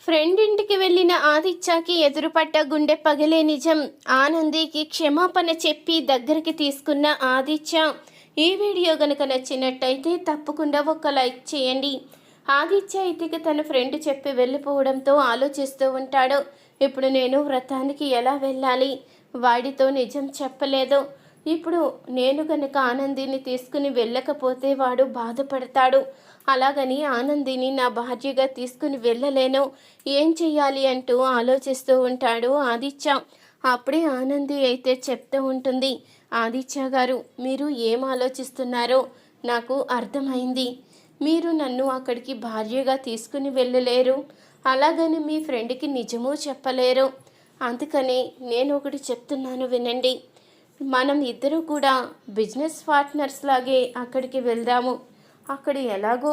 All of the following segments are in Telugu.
ఫ్రెండ్ ఇంటికి వెళ్ళిన ఆదిత్యకి ఎదురుపడ్డ గుండె పగిలే నిజం. ఆనందికి క్షమాపణ చెప్పి దగ్గరికి తీసుకున్న ఆదిత్య. ఈ వీడియో గనుక నచ్చినట్టయితే తప్పకుండా ఒక లైక్ చేయండి. ఆదిత్య అయితే తన ఫ్రెండ్ చెప్పి వెళ్ళిపోవడంతో ఆలోచిస్తూ ఉంటాడు. ఇప్పుడు నేను వ్రతానికి ఎలా వెళ్ళాలి? వాడితో నిజం చెప్పలేదు. ఇప్పుడు నేను గనక ఆనందిని తీసుకుని వెళ్ళకపోతే వాడు బాధపడతాడు. అలాగని ఆనందిని నా భార్యగా తీసుకుని వెళ్ళలేను. ఏం చెయ్యాలి అంటూ ఆలోచిస్తూ ఉంటాడు ఆదిత్య. అప్పుడే ఆనంది అయితే చెప్తూ ఉంటుంది, ఆదిత్య గారు, మీరు ఏం ఆలోచిస్తున్నారో నాకు అర్థమైంది. మీరు నన్ను అక్కడికి భార్యగా తీసుకుని వెళ్ళలేరు. అలాగని మీ ఫ్రెండ్కి నిజమూ చెప్పలేరు. అందుకని నేను ఒకటి చెప్తున్నాను, వినండి. మనం ఇద్దరు కూడా బిజినెస్ పార్ట్నర్స్ లాగే అక్కడికి వెళ్దాము. అక్కడ ఎలాగో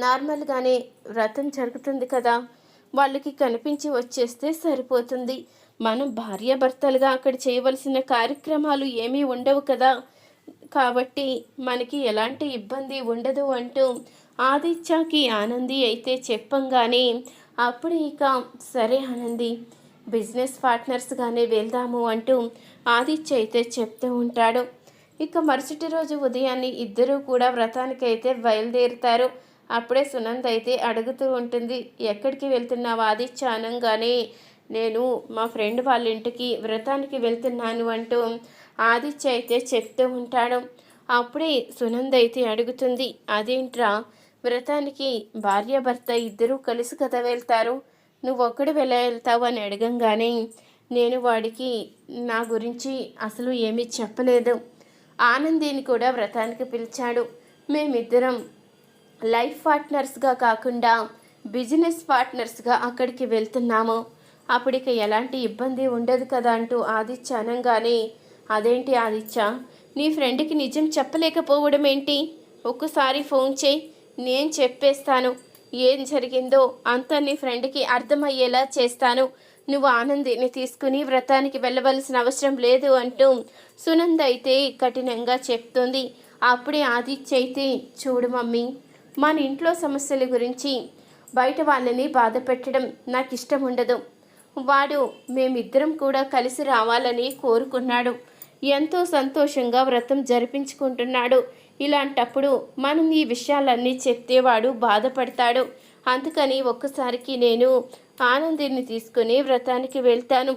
నార్మల్గానే వ్రతం జరుగుతుంది కదా, వాళ్ళకి కనిపించి వచ్చేస్తే సరిపోతుంది. మనం భార్యాభర్తలుగా అక్కడ చేయవలసిన కార్యక్రమాలు ఏమీ ఉండవు కదా, కాబట్టి మనకి ఎలాంటి ఇబ్బంది ఉండదు అంటూ ఆదిత్యకి ఆనంది అయితే చెప్పంగానే అప్పుడు ఇక సరే ఆనంది, బిజినెస్ పార్ట్నర్స్గానే వెళ్దాము అంటూ ఆదిత్య అయితే చెప్తూ ఉంటాడు. ఇక మరుసటి రోజు ఉదయాన్నే ఇద్దరూ కూడా వ్రతానికి అయితే బయలుదేరుతారు. అప్పుడే సునంద అయితే అడుగుతూ ఉంటుంది, ఎక్కడికి వెళ్తున్నావు ఆదిత్య అనగానే నేను మా ఫ్రెండ్ వాళ్ళ ఇంటికి వ్రతానికి వెళ్తున్నాను అంటూ ఆదిత్య అయితే చెప్తూ ఉంటాడు. అప్పుడే సునంద అయితే అడుగుతుంది, అదేంట్రా వ్రతానికి భార్యాభర్త ఇద్దరూ కలిసి కదా వెళ్తారు, నువ్వు ఒక్కడు వెళ్తావు అని అడగంగానే నేను వాడికి నా గురించి అసలు ఏమీ చెప్పలేదు. ఆనందిని కూడా వ్రతానికి పిలిచాడు. మేమిద్దరం లైఫ్ పార్ట్నర్స్గా కాకుండా బిజినెస్ పార్ట్నర్స్గా అక్కడికి వెళ్తున్నాము. అప్పటికి ఎలాంటి ఇబ్బంది ఉండదు కదా అంటూ ఆదిత్య అనగానే, అదేంటి ఆదిత్య, నీ ఫ్రెండ్కి నిజం చెప్పలేకపోవడం ఏంటి? ఒక్కసారి ఫోన్ చేయి, నేను చెప్పేస్తాను. ఏం జరిగిందో అంతా నీ ఫ్రెండ్కి అర్థమయ్యేలా చేస్తాను. నువ్వు ఆనందిని తీసుకుని వ్రతానికి వెళ్ళవలసిన అవసరం లేదు అంటూ సునంద అయితే కఠినంగా చెప్తుంది. అప్పుడే ఆదిత్య అయితే, చూడు మమ్మీ, మన ఇంట్లో సమస్యల గురించి బయట వాళ్ళని బాధ పెట్టడం నాకు ఇష్టం ఉండదు. వాడు మేమిద్దరం కూడా కలిసి రావాలని కోరుకున్నాడు. ఎంతో సంతోషంగా వ్రతం జరిపించుకుంటున్నాడు. ఇలాంటప్పుడు మనం ఈ విషయాలన్నీ చెప్తే వాడు బాధపడతాడు. అందుకని ఒక్కసారికి నేను ఆనందిని తీసుకుని వ్రతానికి వెళ్తాను.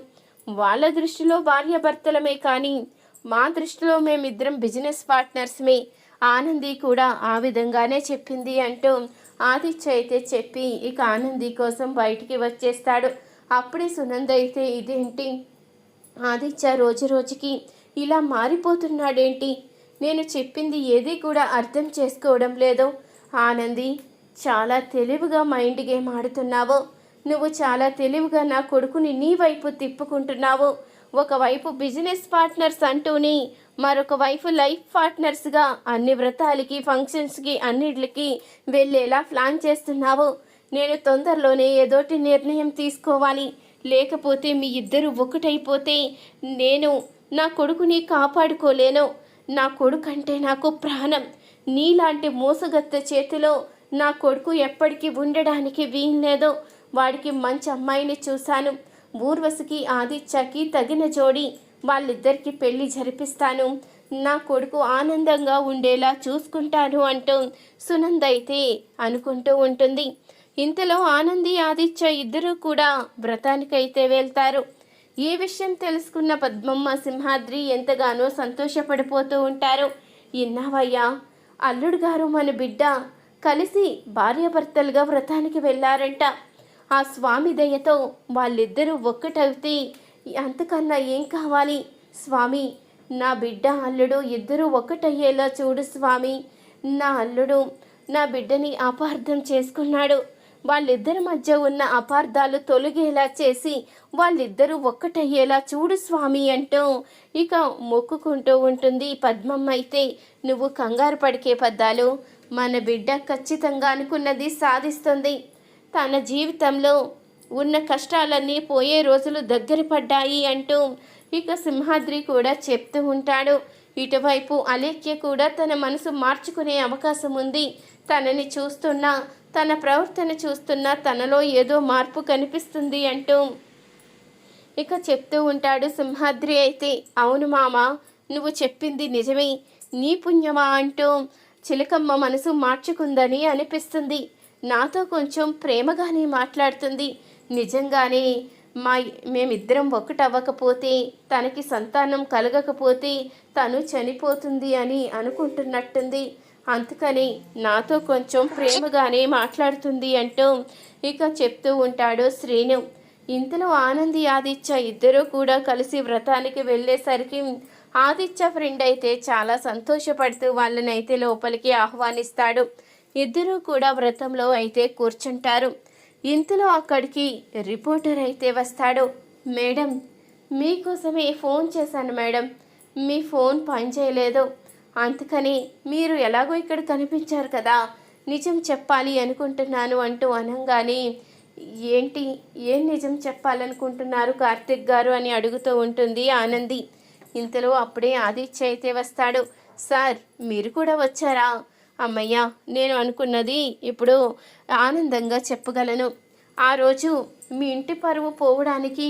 వాళ్ళ దృష్టిలో భార్యాభర్తలమే, కానీ మా దృష్టిలో మేమిద్దరం బిజినెస్ పార్ట్నర్స్మే. ఆనంది కూడా ఆ విధంగానే చెప్పింది అంటూ ఆదిత్య అయితే చెప్పి ఇక ఆనంది కోసం బయటికి వచ్చేస్తాడు. అప్పుడే సునంద అయితే, ఇదేంటి ఆదిత్య రోజు రోజుకి ఇలా మారిపోతున్నాడేంటి? నేను చెప్పింది ఏది కూడా అర్థం చేసుకోవడం లేదు. ఆనంది, చాలా తెలివిగా మైండ్ గేమ్ ఆడుతున్నావు. నువ్వు చాలా తెలివిగా నా కొడుకుని నీ వైపు తిప్పుకుంటున్నావు. ఒకవైపు బిజినెస్ పార్ట్నర్స్ అంటూని మరొక వైపు లైఫ్ పార్ట్నర్స్గా అన్ని వ్రతాలకి, ఫంక్షన్స్కి, అన్నిటికి వెళ్ళేలా ప్లాన్ చేస్తున్నావు. నేను తొందరలోనే ఏదోటి నిర్ణయం తీసుకోవాలి. లేకపోతే మీ ఇద్దరు ఒకటైపోతే నేను నా కొడుకుని కాపాడుకోలేను. నా కొడుకు అంటే నాకు ప్రాణం. నీలాంటి మోసగత్త చేతిలో నా కొడుకు ఎప్పటికీ ఉండడానికి వీల్లేదు. వాడికి మంచి అమ్మాయిని చూశాను. ఊర్వశికి ఆదిత్యకి తగిన జోడి, వాళ్ళిద్దరికి పెళ్లి జరిపిస్తాను. నా కొడుకు ఆనందంగా ఉండేలా చూసుకుంటాను అంటూ సునంద అయితే అనుకుంటూ ఉంటుంది. ఇంతలో ఆనంది, ఆదిత్య ఇద్దరూ కూడా వ్రతానికైతే వెళ్తారు. ఈ విషయం తెలుసుకున్న పద్మమ్మ, సింహాద్రి ఎంతగానో సంతోషపడిపోతూ ఉంటారు. ఇన్నావయ్యా, అల్లుడు గారు మన బిడ్డ కలిసి భార్యాభర్తలుగా వ్రతానికి వెళ్ళారంట. ఆ స్వామి దయతో వాళ్ళిద్దరూ ఒక్కటవుతే అంతకన్నా ఏం కావాలి? స్వామి, నా బిడ్డ అల్లుడు ఇద్దరూ ఒక్కటయ్యేలా చూడు స్వామి. నా అల్లుడు నా బిడ్డని అపార్థం చేసుకున్నాడు. వాళ్ళిద్దరి మధ్య ఉన్న అపార్థాలు తొలగేలా చేసి వాళ్ళిద్దరూ ఒక్కటయ్యేలా చూడు స్వామి అంటూ ఇక మొక్కుకుంటూ ఉంటుంది. పద్మమ్మ అయితే, నువ్వు కంగారు పడికే పద్దాలు, మన బిడ్డ ఖచ్చితంగా అనుకున్నది సాధిస్తుంది. తన జీవితంలో ఉన్న కష్టాలన్నీ పోయే రోజులు దగ్గర పడ్డాయి అంటూ ఇక సింహాద్రి కూడా చెప్తూ ఉంటాడు. ఇటువైపు అలేఖ్య కూడా తన మనసు మార్చుకునే అవకాశం ఉంది. తనని చూస్తున్నా, తన ప్రవర్తన చూస్తున్నా తనలో ఏదో మార్పు కనిపిస్తుంది అంటూ ఇక చెప్తూ ఉంటాడు సింహాద్రి అయితే. అవును మామ, నువ్వు చెప్పింది నిజమే, నీ పుణ్యమా అంటూ చిలకమ్మ మనసు మార్చుకుందని అనిపిస్తుంది. నాతో కొంచెం ప్రేమగానే మాట్లాడుతుంది. నిజంగానే మేమిద్దరం ఒకటవ్వకపోతే, తనకి సంతానం కలగకపోతే తను చనిపోతుంది అని అనుకుంటున్నట్టుంది. అందుకని నాతో కొంచెం ప్రేమగానే మాట్లాడుతుంది అంటూ ఇక చెప్తూ ఉంటాడు శ్రీను. ఇంతలో ఆనంది ఆదిత్య ఇద్దరూ కూడా కలిసి వ్రతానికి వెళ్ళేసరికి ఆదిత్య ఫ్రెండ్ అయితే చాలా సంతోషపడుతూ వాళ్ళనైతే లోపలికి ఆహ్వానిస్తాడు. ఇద్దరూ కూడా వ్రతంలో అయితే కూర్చుంటారు. ఇంతలో అక్కడికి రిపోర్టర్ అయితే వస్తాడు. మేడం, మీకోసమే ఫోన్ చేశాను మేడం, మీ ఫోన్ పనిచేయలేదు, అందుకని మీరు ఎలాగో ఇక్కడ కనిపించారు కదా, నిజం చెప్పాలి అనుకుంటున్నాను అంటూ అనగానే ఏంటి, ఏం నిజం చెప్పాలనుకుంటున్నారు కార్తిక్ గారు అని అడుగుతూ ఉంటుంది ఆనంది. ఇంతలో అప్పుడే ఆదిత్య అయితే వస్తాడు. సార్, మీరు కూడా వచ్చారా? అమ్మయ్య, నేను అనుకున్నది ఇప్పుడు ఆనందంగా చెప్పగలను. ఆ రోజు మీ ఇంటి పరువు పోవడానికి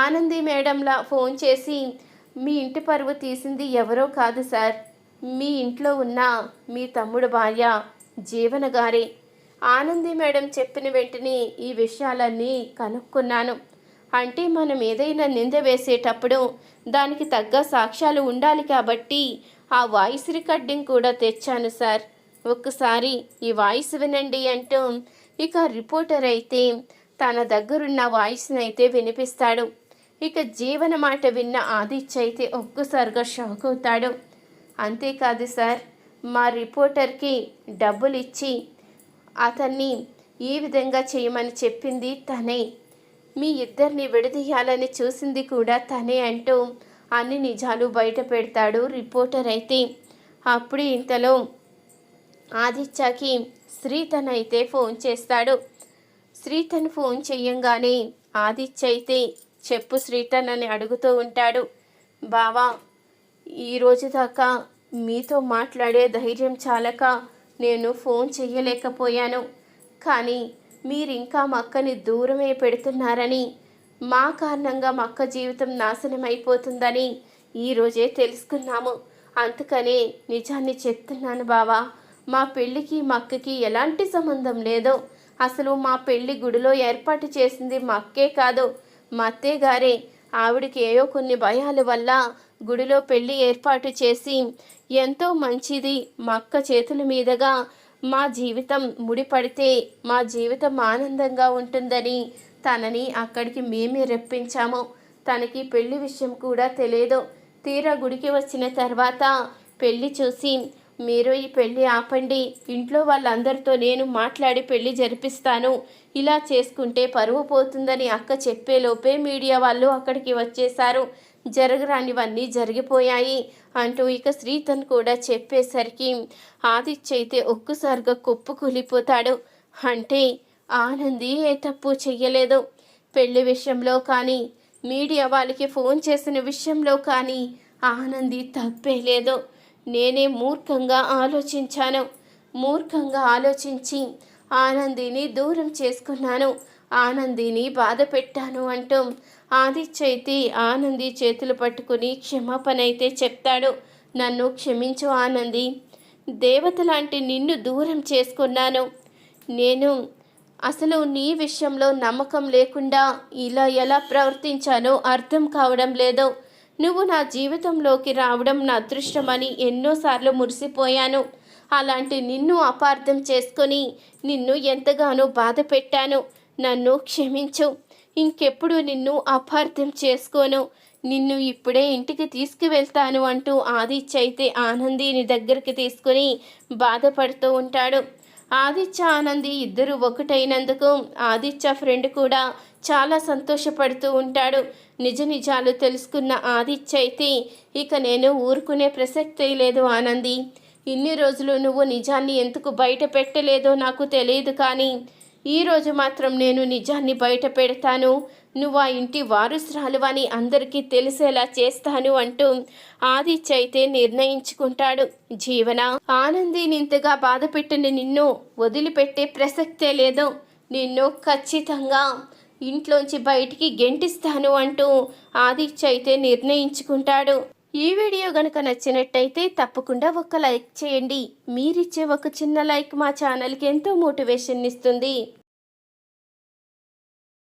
ఆనంది మేడంలా ఫోన్ చేసి మీ ఇంటి పరువు తీసింది ఎవరో కాదు సార్, మీ ఇంట్లో ఉన్న మీ తమ్ముడు భార్య జీవన గారే. ఆనంది మేడం చెప్పిన వెంటనే ఈ విషయాలన్నీ కనుక్కున్నాను. అంటే మనం ఏదైనా నింద వేసేటప్పుడు దానికి తగ్గ సాక్ష్యాలు ఉండాలి కాబట్టి ఆ వాయిస్ రికార్డింగ్ కూడా తెచ్చాను సార్, ఒక్కసారి ఈ వాయిస్ వినండి అంటూ ఇక రిపోర్టర్ అయితే తన దగ్గరున్న వాయిస్ని అయితే వినిపిస్తాడు. ఇక జీవన మాట విన్న ఆదిత్య అయితే ఒక్కసారిగా షాక్ అవుతాడు. అంతేకాదు సార్, మా రిపోర్టర్కి డబ్బులు ఇచ్చి అతన్ని ఈ విధంగా చేయమని చెప్పింది తనే, మీ ఇద్దరిని విడదీయాలని చూసింది కూడా తనే అంటూ అన్ని నిజాలు బయట పెడతాడు రిపోర్టర్ అయితే. అప్పుడు ఇంతలో ఆదిత్యకి శ్రీతన్ అయితే ఫోన్ చేస్తాడు. శ్రీతన్ ఫోన్ చెయ్యంగానే ఆదిత్య అయితే చెప్పు శ్రీతన్ అని అడుగుతూ ఉంటాడు. బావా, ఈరోజు దాకా మీతో మాట్లాడే ధైర్యం చాలక నేను ఫోన్ చెయ్యలేకపోయాను, కానీ మీరింకా మక్కని దూరమే పెడుతున్నారని, మా కారణంగా మక్క జీవితం నాశనం అయిపోతుందని ఈరోజే తెలుసుకున్నాము. అందుకనే నిజాన్ని చెప్తున్నాను బావా, మా పెళ్ళికి మక్కకి ఎలాంటి సంబంధం లేదు. అసలు మా పెళ్ళి గుడిలో ఏర్పాటు చేసింది మక్కే కాదు, మా అత్తయ్య గారే. ఆవిడకి ఏవో కొన్ని భయాల వల్ల గుడిలో పెళ్ళి ఏర్పాటు చేసి ఎంతో మంచిది మక్క చేతుల మీదుగా మా జీవితం ముడిపడితే మా జీవితం ఆనందంగా ఉంటుందని తనని అక్కడికి మేమే రప్పించాము. తనకి పెళ్లి విషయం కూడా తెలియదు. తీరా గుడికి వచ్చిన తర్వాత పెళ్లి చూసి మీరు ఈ పెళ్లి ఆపండి, ఇంట్లో వాళ్ళందరితో నేను మాట్లాడి పెళ్లి జరిపిస్తాను, ఇలా చేసుకుంటే పరువు పోతుందని అక్క చెప్పేలోపే మీడియా వాళ్ళు అక్కడికి వచ్చేశారు. జరగరానివన్నీ జరిగిపోయాయి అంటూ ఇక శ్రీతన్ కూడా చెప్పేసరికి ఆదిత్య అయితే ఒక్కసారిగా కుప్పకూలిపోతాడు. అంటే ఆనంది ఏ తప్పు చెయ్యలేదు. పెళ్లి విషయంలో కానీ, మీడియా వాళ్ళకి ఫోన్ చేసిన విషయంలో కానీ ఆనంది తప్పే లేదు. నేనే మూర్ఖంగా ఆలోచించి ఆనందిని దూరం చేసుకున్నాను, ఆనందిని బాధ పెట్టాను అంటూ ఆదిత్య అయితే ఆనంది చేతులు పట్టుకుని క్షమాపణ అయితే చెప్తాడు. నన్ను క్షమించు ఆనంది, దేవత లాంటి నిన్ను దూరం చేసుకున్నాను. నేను అసలు నీ విషయంలో నమ్మకం లేకుండా ఇలా ఎలా ప్రవర్తించానో అర్థం కావడం లేదు. నువ్వు నా జీవితంలోకి రావడం నా అదృష్టమని ఎన్నోసార్లు మురిసిపోయాను. అలాంటి నిన్ను అపార్థం చేసుకొని నిన్ను ఎంతగానో బాధ పెట్టాను. నన్ను క్షమించు, ఇంకెప్పుడు నిన్ను అపార్థం చేసుకోను, నిన్ను ఇప్పుడే ఇంటికి తీసుకువెళ్తాను అంటూ ఆదిత్య అయితే ఆనందిని దగ్గరికి తీసుకుని బాధపడుతూ ఉంటాడు. ఆదిత్య ఆనంది ఇద్దరు ఒకటైనందుకు ఆదిత్య ఫ్రెండ్ కూడా చాలా సంతోషపడుతూ ఉంటాడు. నిజాలు తెలుసుకున్న ఆదిత్య అయితే ఇక నేను ఊరుకునే ప్రసక్తే లేదు ఆనంది, ఇన్ని రోజులు నువ్వు నిజాన్ని ఎందుకు బయట పెట్టలేదో నాకు తెలియదు, కానీ ఈరోజు మాత్రం నేను నిజాన్ని బయట పెడతాను, నువ్వు ఆ ఇంటి వారసురాలు అని అందరికీ తెలిసేలా చేస్తాను అంటూ ఆదిత్య అయితే నిర్ణయించుకుంటాడు. జీవన, ఆనందిని ఇంతగా బాధ పెట్టిన నిన్ను వదిలిపెట్టే ప్రసక్తే లేదు, నిన్ను ఖచ్చితంగా ఇంట్లోంచి బయటికి గెంటిస్తాను అంటూ ఆదిత్య అయితే నిర్ణయించుకుంటాడు. ఈ వీడియో గనుక నచ్చినట్టయితే తప్పకుండా ఒక లైక్ చేయండి. మీరిచ్చే ఒక చిన్న లైక్ మా ఛానల్కి ఎంతో మోటివేషన్ ఇస్తుంది.